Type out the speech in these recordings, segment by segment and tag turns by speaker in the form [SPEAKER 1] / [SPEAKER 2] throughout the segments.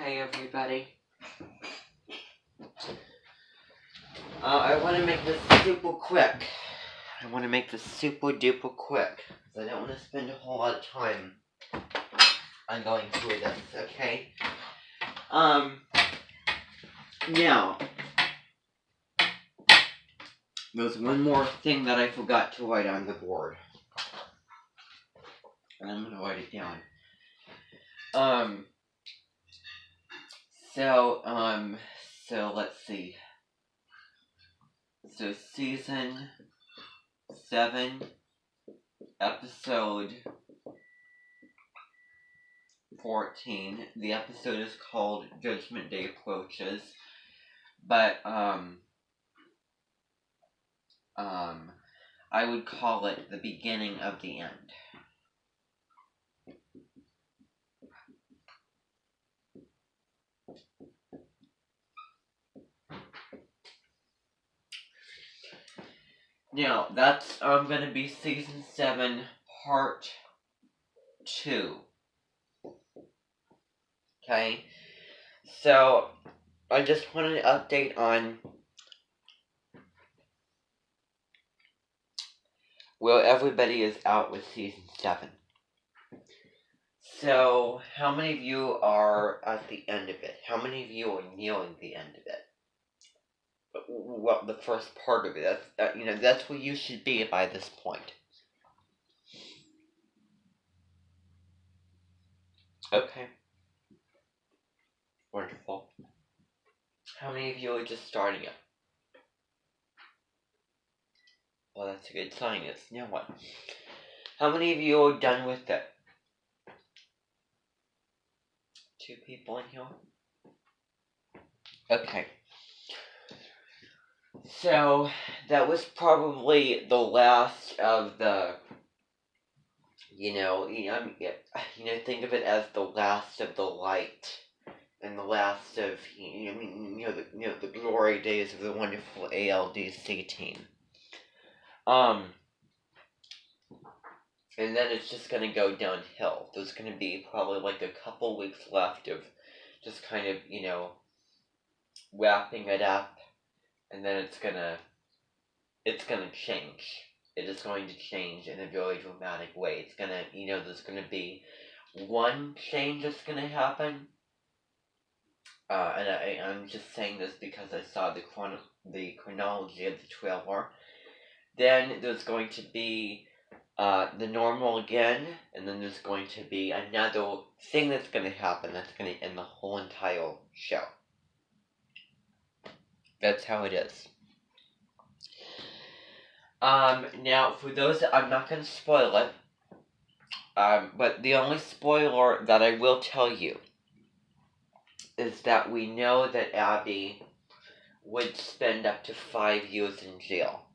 [SPEAKER 1] Okay, everybody. I want to make this super quick. I want to make this super duper quick. Because I don't want to spend a whole lot of time on going through this, okay? Now, there's one more thing that I forgot to write on the board. And I'm going to write it down. So let's see. So season 7, episode 14. The episode is called Judgment Day Approaches. But, I would call it the beginning of the end. Now, that's going to be Season 7, Part 2. Okay? So, I just wanted to update on where everybody is out with Season 7. So, how many of you are at the end of it? How many of you are nearing the end of it? Well, the first part of it. That's where you should be by this point. Okay. Wonderful. How many of you are just starting it? Well, that's a good sign. Now what? How many of you are done with it? 2 people in here? Okay. So, that was probably the last of the, think of it as the last of the light, and the last of, the glory days of the wonderful ALDC team. And then it's just gonna go downhill. There's gonna be probably like a couple weeks left of just kind of, wrapping it up, and then it's gonna change. It is going to change in a very dramatic way. It's gonna, there's gonna be one change that's gonna happen. And I'm just saying this because I saw the chronology of the trailer. Then there's going to be the normal again, and then there's going to be another thing that's going to happen that's going to end the whole entire show. That's how it is. Now, for those I'm not going to spoil it, but the only spoiler that I will tell you is that we know that Abby would spend up to 5 years in jail.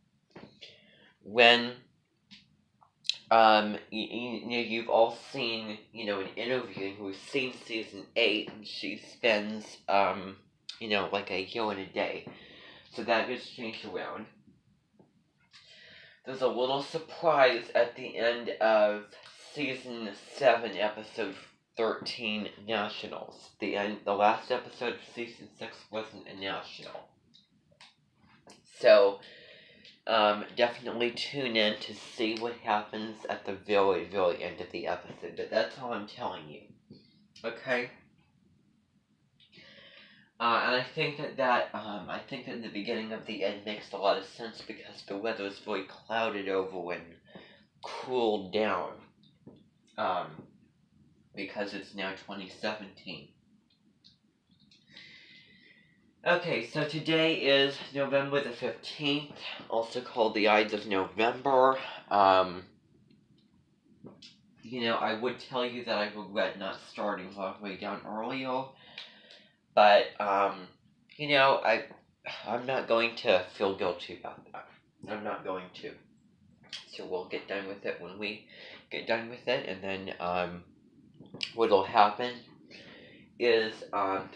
[SPEAKER 1] When you've all seen, an interview who's seen season 8, and she spends, like a year and a day. So that gets changed around. There's a little surprise at the end of season 7, episode 13, Nationals. The last episode of season 6 wasn't a national. So, definitely tune in to see what happens at the very, very end of the episode. But that's all I'm telling you. Okay? And I think that the beginning of the end makes a lot of sense because the weather is very clouded over and cooled down. Because it's now 2017. Okay, so today is November the 15th, also called the Ides of November. I would tell you that I regret not starting all the way down earlier, but, I'm not going to feel guilty about that. I'm not going to. So we'll get done with it when we get done with it, and then, what'll happen is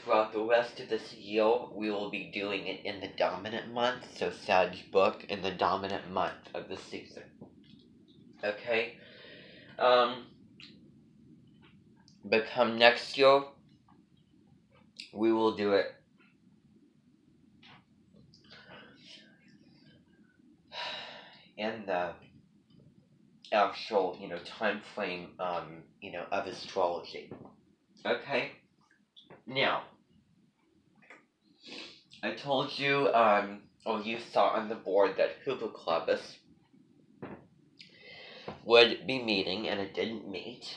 [SPEAKER 1] throughout the rest of this year, we will be doing it in the dominant month, so Sag book in the dominant month of the season. Okay? But come next year, we will do it in the actual, time frame, of astrology. Okay? Now, I told you, or you saw on the board that Hoover Clubus would be meeting, and it didn't meet,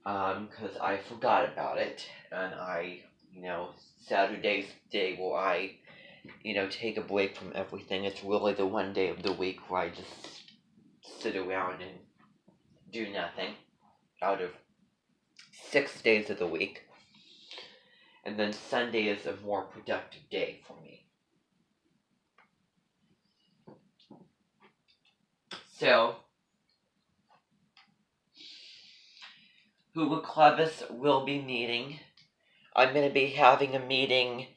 [SPEAKER 1] because I forgot about it, and Saturday's the day where I, take a break from everything. It's really the one day of the week where I just sit around and do nothing out of 6 days of the week. And then Sunday is a more productive day for me. So, Hoover Clubus will be meeting. I'm going to be having a meeting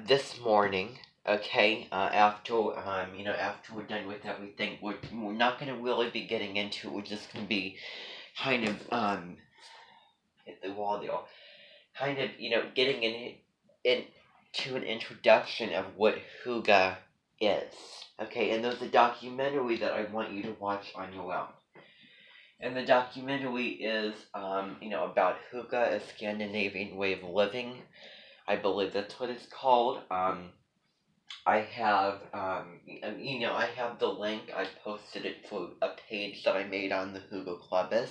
[SPEAKER 1] this morning, okay? After we're done with everything. We're not going to really be getting into it. We're just going to be kind of, hit the wall there. Kind of, getting into an introduction of what Hygge is. Okay, and there's a documentary that I want you to watch on your own. And the documentary is, about Hygge, a Scandinavian way of living. I believe that's what it's called. I have, I have the link. I posted it for a page that I made on the Hygge Clubus.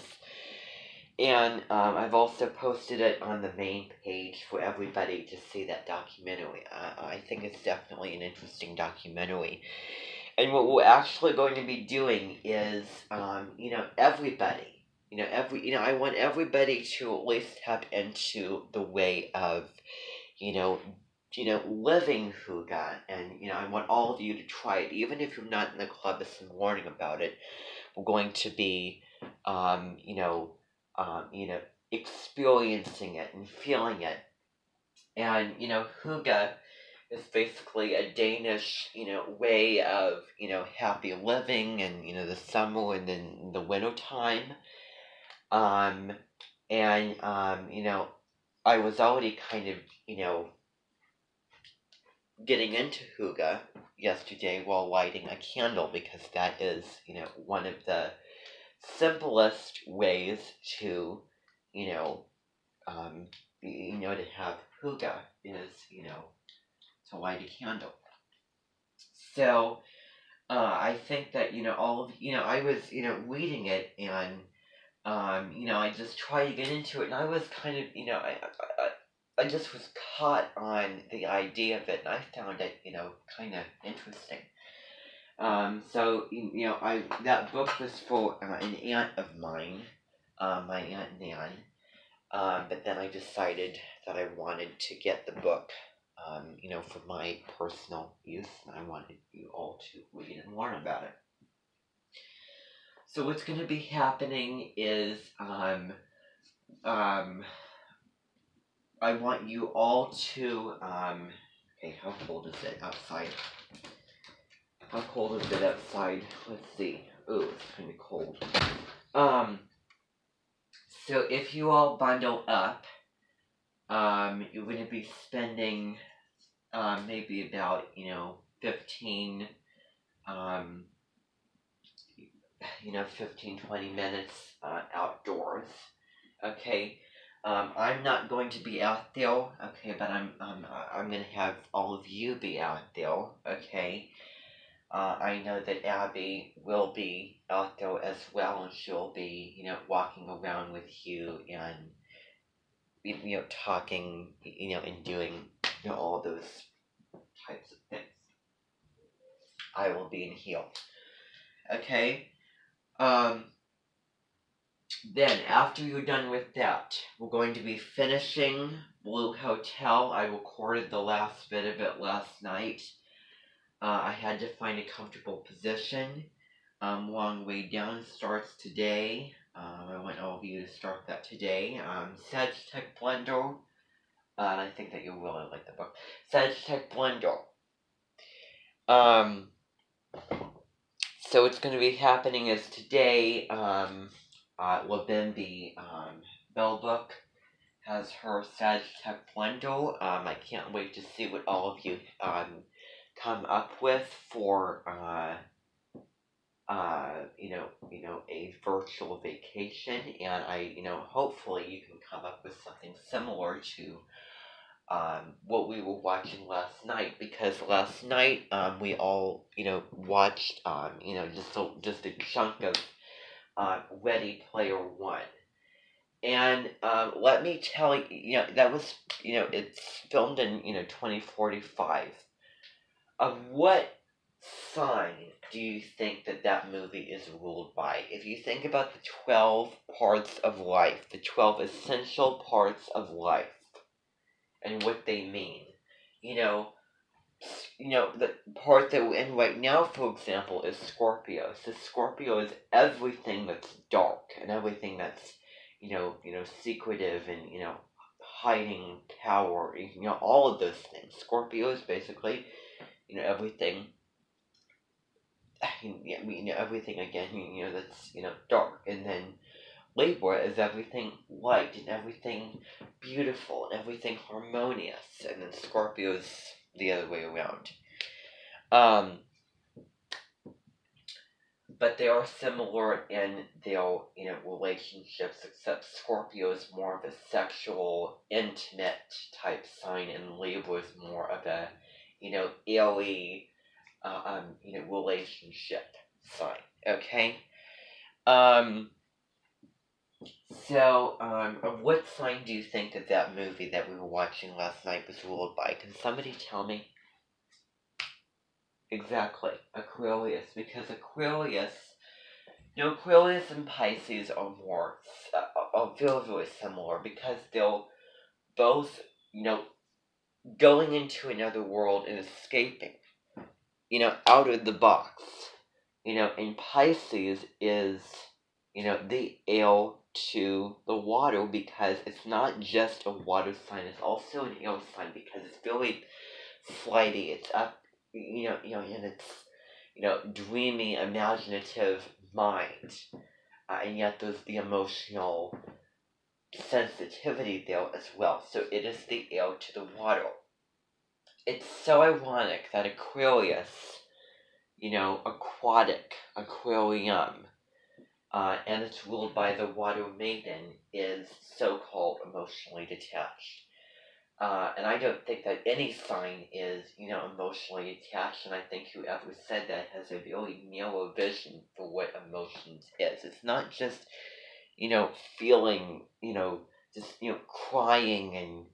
[SPEAKER 1] And I've also posted it on the main page for everybody to see that documentary. I think it's definitely an interesting documentary. And what we're actually going to be doing is, everybody, I want everybody to at least tap into the way of, living Hygge. And, I want all of you to try it. Even if you're not in the club and learning about it, we're going to be, experiencing it and feeling it. And, Hygge is basically a Danish, way of, happy living and, the summer and then the winter time. I was already kind of, getting into Hygge yesterday while lighting a candle, because that is, one of the simplest ways to, to have Hygge is, to light a candle. So, I think that, all of, I was, reading it, and, I just tried to get into it, and I was kind of, I just was caught on the idea of it, and I found it, kind of interesting. So, that book was for an aunt of mine, my Aunt Nan, but then I decided that I wanted to get the book, for my personal use, and I wanted you all to read and learn about it. So what's going to be happening is, I want you all to, okay, how cold is it outside? How cold is it outside? Let's see. Ooh, it's kind of cold. So if you all bundle up, you're going to be spending, maybe about, 15, 20 minutes, outdoors. Okay. I'm not going to be out there, okay, but I'm going to have all of you be out there, okay. I know that Abby will be out there as well, and she'll be, walking around with you and, talking, and doing, all those types of things. I will be in here. Okay? Then, after you're done with that, we're going to be finishing Blue Hotel. I recorded the last bit of it last night. I had to find a comfortable position. Long Way Down starts today. I want all of you to start that today. Sagitech Blender. And I think that you'll really like the book. Sagitech Blender. So what's going to be happening is today, Labimbi Bellbook has her Sagitech Blendle. I can't wait to see what all of you come up with for a virtual vacation, and hopefully you can come up with something similar to what we were watching last night, because last night we all watched just a chunk of Ready Player One. And let me tell you, that was, it's filmed in 2045. Of what sign do you think that movie is ruled by? If you think about the 12 parts of life, the 12 essential parts of life, and what they mean, the part that we're in right now, for example, is Scorpio. So Scorpio is everything that's dark and everything that's, secretive and, hiding power, all of those things. Scorpio is basically, everything, everything again, that's, dark. And then Libra is everything light and everything beautiful and everything harmonious. And then Scorpio is the other way around. But they are similar in their, relationships, except Scorpio is more of a sexual, intimate type sign, and Libra is more of a, airy, relationship sign. Okay? What sign do you think that movie that we were watching last night was ruled by? Can somebody tell me? Exactly, Aquarius, because Aquarius and Pisces are very, very similar, because they'll both, going into another world and escaping, out of the box. And Pisces is, the air to the water, because it's not just a water sign, it's also an air sign, because it's very flighty, it's up, and it's, dreamy, imaginative mind, and yet there's the emotional sensitivity there as well. So it is the air to the water. It's so ironic that Aquarius, aquatic, aquarium, and it's ruled by the water maiden, is so-called emotionally detached. And I don't think that any sign is, emotionally attached, and I think whoever said that has a very narrow vision for what emotions is. It's not just, feeling, just, crying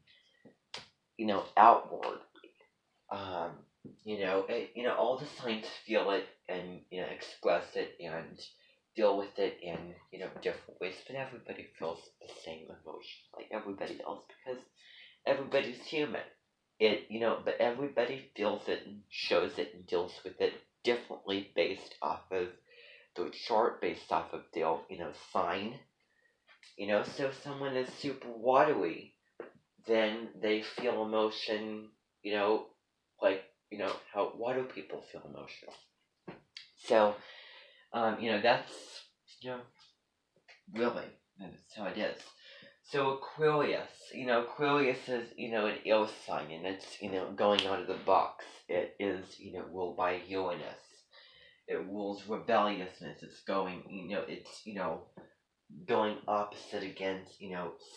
[SPEAKER 1] and, outward. All the signs feel it and, express it and deal with it in, different ways, but everybody feels the same emotion, like everybody else, because everybody's human. But everybody feels it and shows it and deals with it differently based off of their chart, based off of their, sign. So if someone is super watery, then they feel emotion, like, how water people feel emotional. So, that's, really, that's how it is. So Aquarius, Aquarius is, an air sign, and it's, going out of the box. It is, ruled by Uranus. It rules rebelliousness. It's going, it's, going opposite against,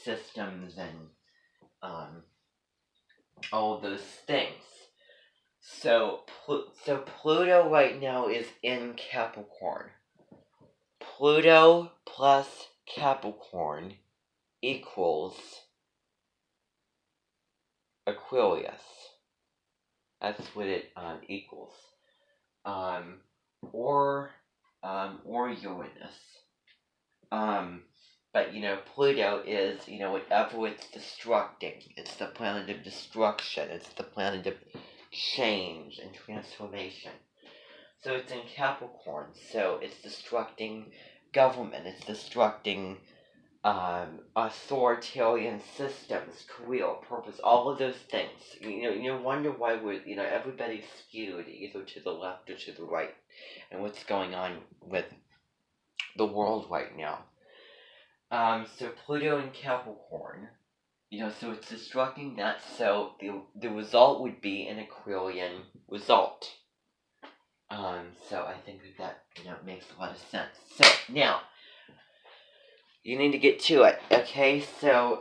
[SPEAKER 1] systems and, all of those things. So Pluto right now is in Capricorn. Pluto plus Capricorn equals Aquarius. That's what it equals. Or Uranus. But Pluto is, whatever it's destructing. It's the planet of destruction. It's the planet of change and transformation. So it's in Capricorn. So it's destructing government. It's destructing authoritarian systems, career, purpose, all of those things. You wonder why everybody's skewed either to the left or to the right, and what's going on with the world right now. So Pluto in Capricorn So it's destructing that, so the result would be an Aquarian result. So I think that makes a lot of sense. So now you need to get to it, okay? So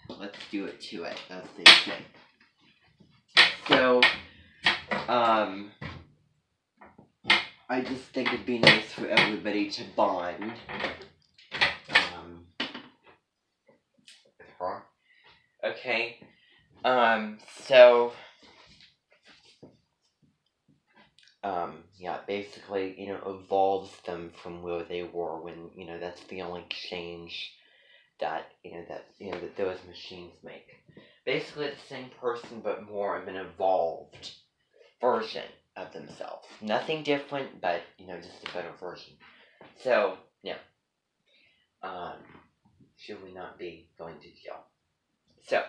[SPEAKER 1] let's do it to it, as they say. So I just think it'd be nice for everybody to bond with her. Okay. So yeah, basically, evolves them from where they were when, that's the only change that, that those machines make. Basically the same person, but more of an evolved version of themselves. Nothing different, but, just a better version. So, yeah. Should we not be going to jail? So,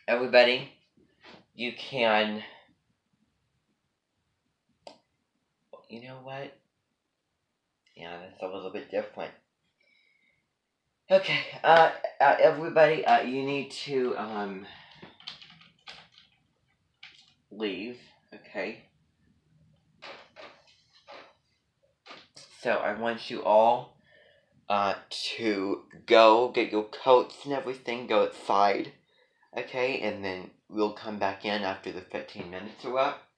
[SPEAKER 1] everybody, you can, you know what? Yeah, that's a little bit different. Okay, everybody, you need to, leave, okay? So, I want you all, to go get your coats and everything, go outside, okay? And then we'll come back in after the 15 minutes are up,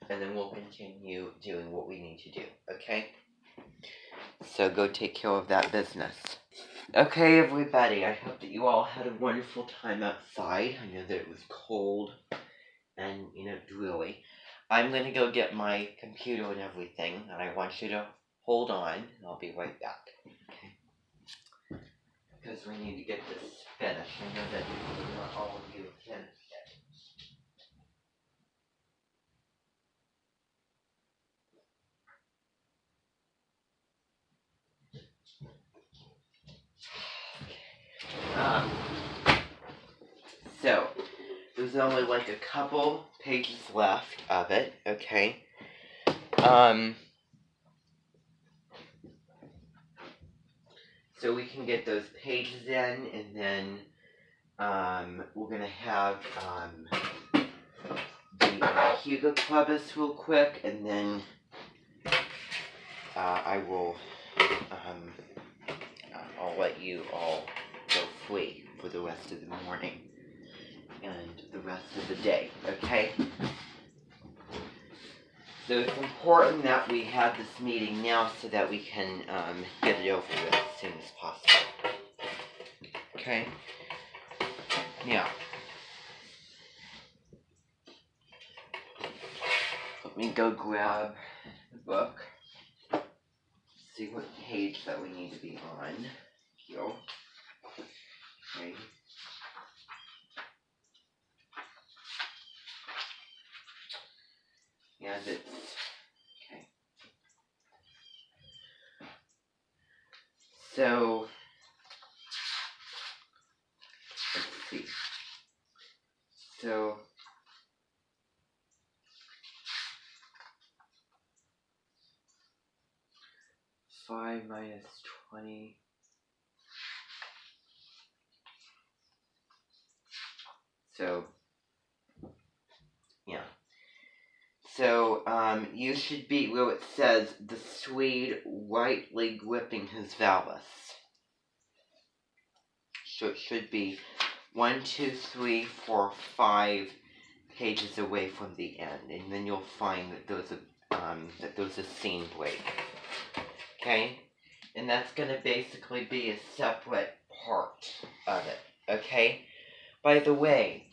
[SPEAKER 1] and then we'll continue doing what we need to do, okay? So go take care of that business. Okay, everybody, I hope that you all had a wonderful time outside. I know that it was cold and, dreary. I'm going to go get my computer and everything, and I want you to hold on, and I'll be right back. Okay? Because we need to get this finished. I know that not all of you have finished it. So, there's only like a couple pages left of it, okay? So we can get those pages in, and then, we're gonna have, the Hugo Clubus real quick, and then, I will, I'll let you all go free for the rest of the morning and the rest of the day, okay? So it's important that we have this meeting now so that we can get it over with as soon as possible. Okay? Now, let me go grab the book. See what page that we need to be on. Here. Okay. And it's okay. So let's see. So 5 minus 20. So yeah. So, you should be where it says the Swede rightly gripping his vallus. So it should be 1, 2, 3, 4, 5 pages away from the end, and then you'll find that there's a scene break. Okay, and that's gonna basically be a separate part of it. Okay. By the way,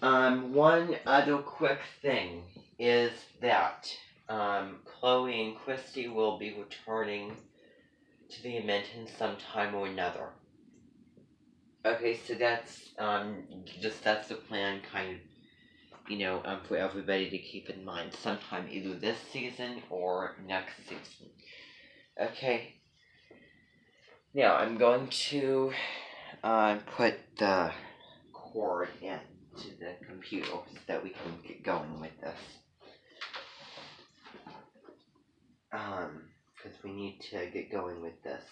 [SPEAKER 1] one other quick thing is that Chloe and Christy will be returning to the Amendment sometime or another. Okay, so that's that's the plan, kind of, for everybody to keep in mind. Sometime either this season or next season. Okay. Now I'm going to put the cord into the computer so that we can get going with this. Because we need to get going with this.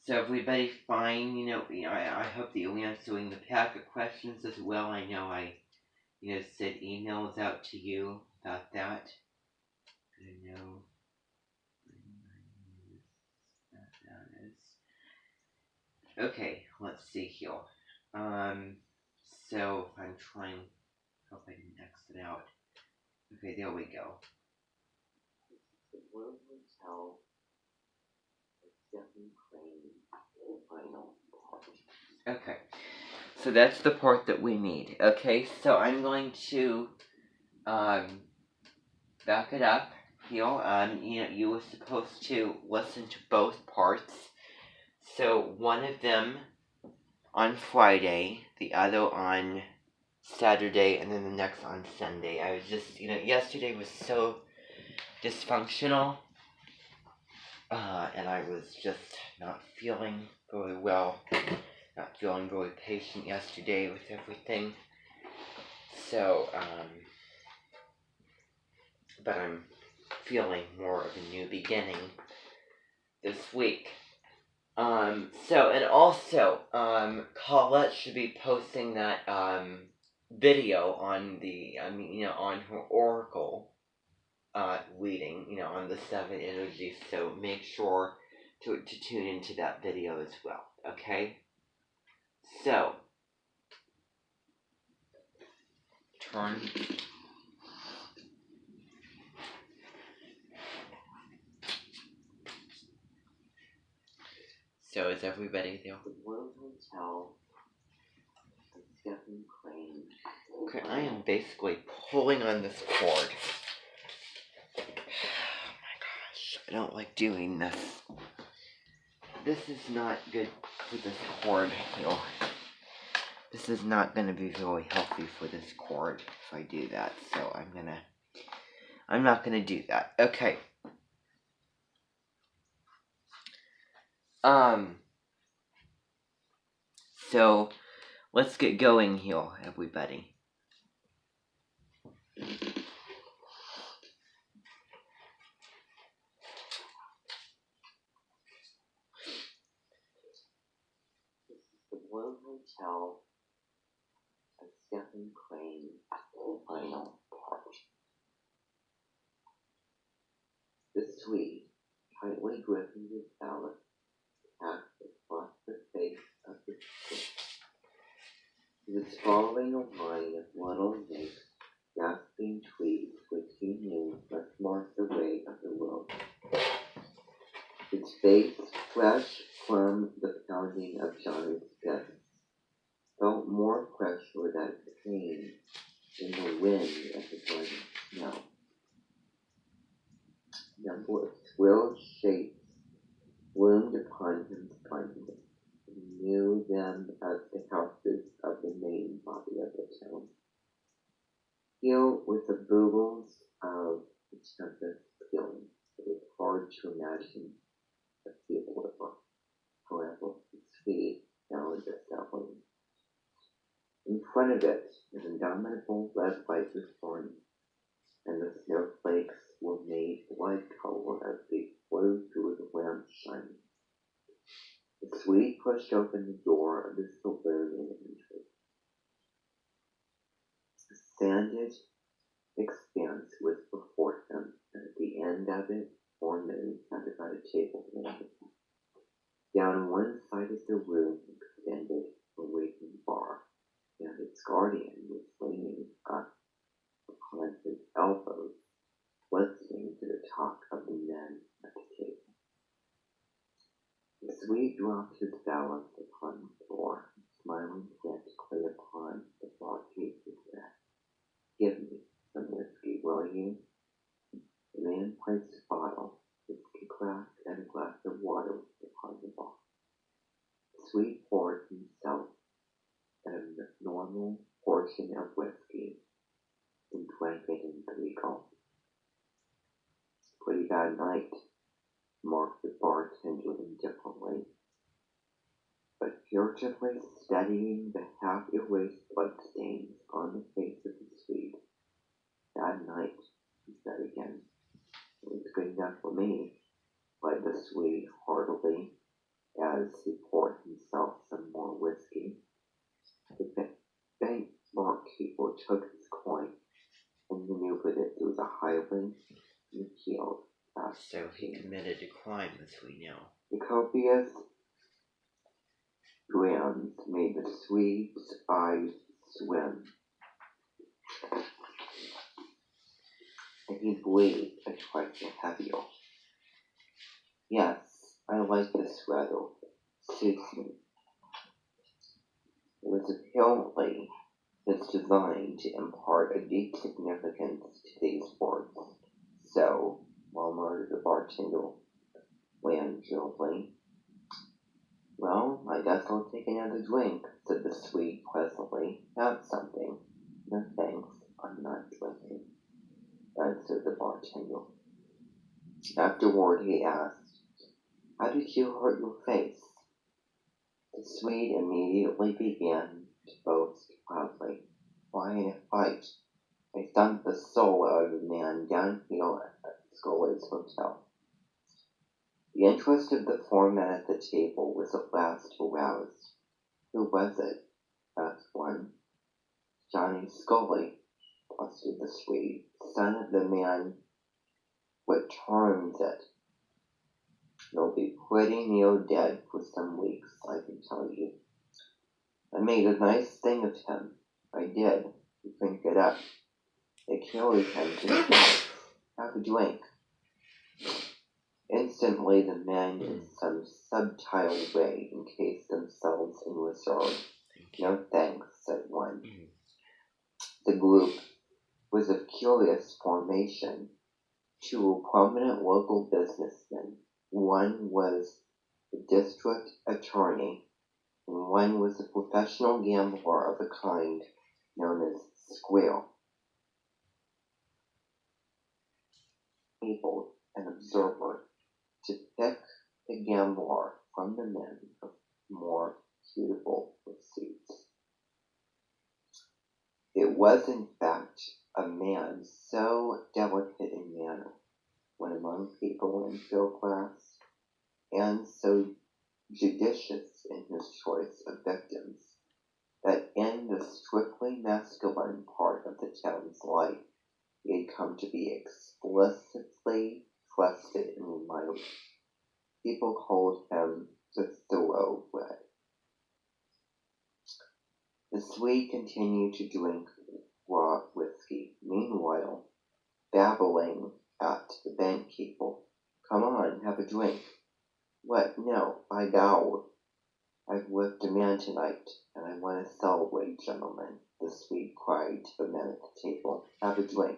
[SPEAKER 1] So everybody fine, I hope that Leon's doing the pack of questions as well. I know I, sent emails out to you about that. I know. Okay, let's see here. So I'm trying, hope I didn't exit out. Okay, there we go. The World Hotel, Stephen Crane, final part. Okay, so that's the part that we need. Okay, so I'm going to back it up here. You were supposed to listen to both parts. So one of them on Friday, the other on Saturday, and then the next on Sunday. I was just, yesterday was so dysfunctional, and I was just not feeling very well, not feeling very patient yesterday with everything. So, but I'm feeling more of a new beginning this week. And also, Colette should be posting that, video on on her Oracle, reading, on the 7 energies, so make sure to tune into that video as well, okay? So, turn. So is everybody there? The World Hotel, Stephen Crane. Okay, I am basically pulling on this cord. Oh my gosh, I don't like doing this. This is not good for this cord. This is not going to be very healthy for this cord if I do that. So I'm not going to do that. Okay. So let's get going here, everybody. The World Hotel of Stephen Crane, final part. The Swede, tightly gripping his ballast, passed across the face of the ship. He was following a line of little naked, gasping trees which he knew must mark the way of the world. His face, fresh from the pounding of Johnny's guts, felt more pressure than pain in the wind at the burning snow. Number of swirled shapes loomed upon him suddenly. He knew them as the houses of the main body of the town. Here with the bugles of the tempest pealing, it was hard to imagine a field river. However, its feet found a sapling. In front of it, an indomitable red light was burning, and the snowflakes were made blood color as they flew through the lamp's shining. The Swede pushed open the door of the saloon and entered. A sanded expanse was before him, and at the end of it, 4 men sat about a table near him. Down one side of the room extended a waiting bar, and its guardian was leaning up upon his elbows, listening to the talk of the men at the table. The Swede dropped his balance upon the floor, and smiling frantically upon the broad faces said, "Give me some whiskey, will you?" The man placed a bottle, whiskey glass, and a glass of water upon the bar. The Swede poured himself a normal portion of whiskey and drank it in 3 gulps. "Pretty bad night," remarked the bartender indifferently, but furtively studying the half-erased bloodstains on the face of the Swede. "Bad night," he said again. "It was good enough for me," replied the Swede heartily.
[SPEAKER 2] as he poured himself some more whiskey. The bank barkeeper took his coin and maneuvered it through the highly concealed cash
[SPEAKER 1] So he
[SPEAKER 2] machine.
[SPEAKER 1] committed a crime, as we know.
[SPEAKER 2] The copious grams made the Swede's eyes swim, and he breathed a trifle heavier. Yes, I like this rather. Suits me. It was apparently his design to impart a deep significance to these words. So, murmured the bartender languidly. Well, I guess I'll take another drink, said the Swede pleasantly. Have something. No thanks, I'm not drinking, answered the bartender. Afterward he asked, how did you hurt your face? The Swede immediately began to boast proudly. Why, in a fight, I thumped the soul out of a man down here at Scully's Hotel. The interest of the foreman at the table was at last aroused. Who was it? Asked one. Johnny Scully, blustered the Swede, son of the man. What terms it? He'll be pretty near dead for some weeks, I can tell you. I made a nice thing of him. I did. You couldn't get up. They carried him to the house. Have a drink. Instantly the men, in some subtle way, encased themselves in reserve. No thanks, said one. The group was of curious formation. Two prominent local businessmen. One was the district attorney, and one was a professional gambler of a kind known as Square. Able an observer to pick the gambler from the men of more suitable pursuits. It was, in fact, a man so delicate in manner when among people in middle class, and so judicious in his choice of victims, that in the strictly masculine part of the town's life he had come to be explicitly trusted and admired. People called him the thoroughbred. The Swede continued to drink raw whiskey, meanwhile babbling at the bank keeper. Come on, have a drink. What? No, by God. I've whipped a man tonight, and I want to celebrate, gentlemen, the Swede cried to the men at the table. Have a drink.